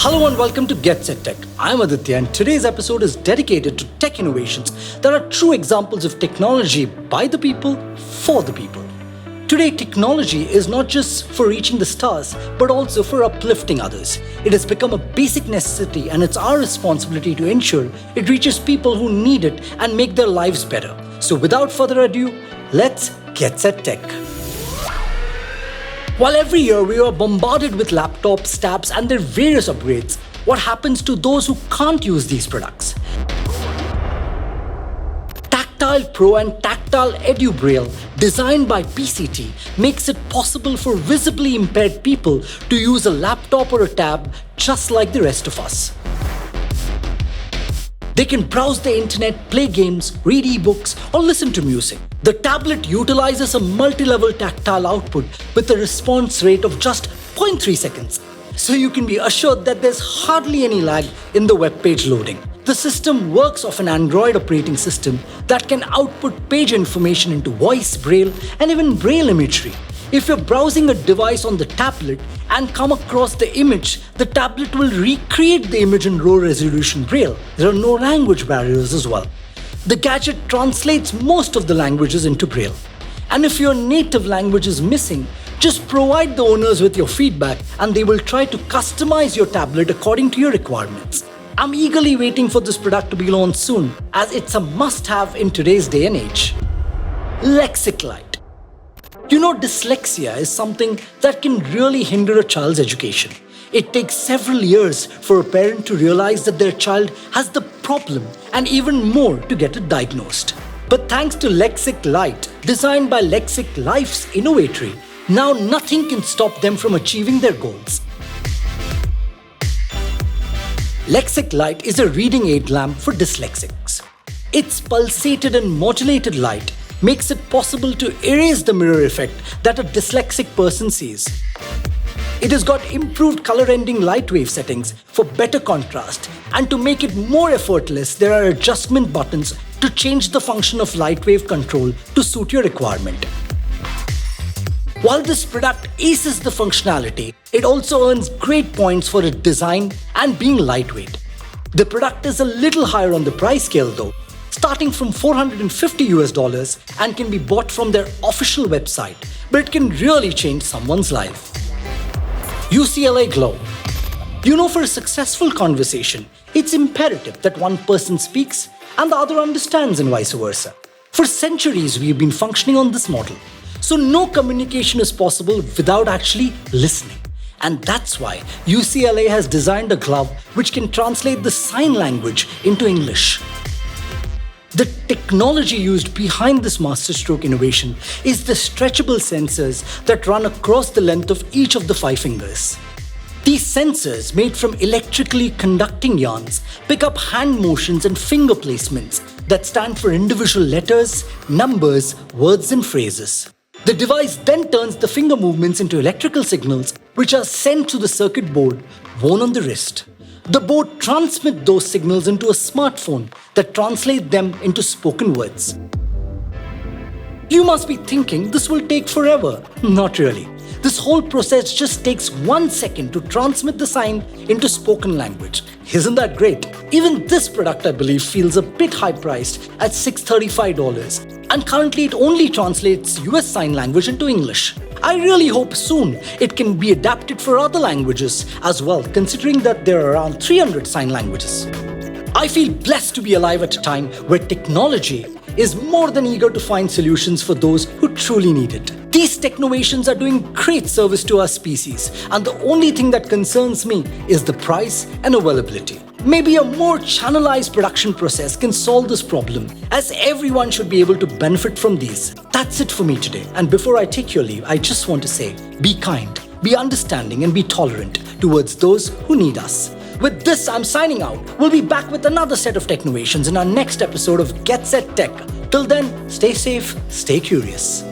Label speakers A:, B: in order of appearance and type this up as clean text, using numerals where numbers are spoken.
A: Hello and welcome to Get Set Tech. I'm Aditya and today's episode is dedicated to tech innovations that are true examples of technology by the people, for the people. Today, technology is not just for reaching the stars, but also for uplifting others. It has become a basic necessity and it's our responsibility to ensure it reaches people who need it and make their lives better. So without further ado, let's Get Set Tech. While every year we are bombarded with laptops, tabs and their various upgrades, what happens to those who can't use these products? Tactile Pro and Tactile Edu Braille, designed by PCT, makes it possible for visibly impaired people to use a laptop or a tab just like the rest of us. They can browse the internet, play games, read ebooks, or listen to music. The tablet utilizes a multi-level tactile output with a response rate of just 0.3 seconds. So you can be assured that there's hardly any lag in the web page loading. The system works off an Android operating system that can output page information into voice, braille, and even braille imagery. If you're browsing a device on the tablet and come across the image, the tablet will recreate the image in low resolution braille. There are no language barriers as well. The gadget translates most of the languages into braille. And if your native language is missing, just provide the owners with your feedback and they will try to customize your tablet according to your requirements. I'm eagerly waiting for this product to be launched soon, as it's a must-have in today's day and age. Lexic Lite. You know, dyslexia is something that can really hinder a child's education. It takes several years for a parent to realize that their child has the problem and even more to get it diagnosed. But thanks to Lexic Lite, designed by Lexic Life's Innovatory, now nothing can stop them from achieving their goals. Lexic Lite is a reading aid lamp for dyslexics. Its pulsated and modulated light makes it possible to erase the mirror effect that a dyslexic person sees. It has got improved color-ending light wave settings for better contrast, and to make it more effortless, there are adjustment buttons to change the function of light wave control to suit your requirement. While this product aces the functionality, it also earns great points for its design and being lightweight. The product is a little higher on the price scale though, starting from $450 and can be bought from their official website, but it can really change someone's life. UCLA Glow. You know, for a successful conversation, it's imperative that one person speaks and the other understands and vice versa. For centuries, we've been functioning on this model. So no communication is possible without actually listening. And that's why UCLA has designed a glove which can translate the sign language into English. The technology used behind this masterstroke innovation is the stretchable sensors that run across the length of each of the 5 fingers. These sensors, made from electrically conducting yarns, pick up hand motions and finger placements that stand for individual letters, numbers, words and phrases. The device then turns the finger movements into electrical signals which are sent to the circuit board worn on the wrist. The board transmits those signals into a smartphone that translates them into spoken words. You must be thinking this will take forever. Not really. This whole process just takes 1 second to transmit the sign into spoken language. Isn't that great? Even this product, I believe, feels a bit high priced at $635, and currently it only translates US Sign Language into English. I really hope soon it can be adapted for other languages as well, considering that there are around 300 sign languages. I feel blessed to be alive at a time where technology is more than eager to find solutions for those who truly need it. These technovations are doing great service to our species, and the only thing that concerns me is the price and availability. Maybe a more channelized production process can solve this problem, as everyone should be able to benefit from these. That's it for me today, and before I take your leave, I just want to say, be kind, be understanding and be tolerant towards those who need us. With this, I'm signing out. We'll be back with another set of technovations in our next episode of Get Set Tech. Till then, stay safe, stay curious.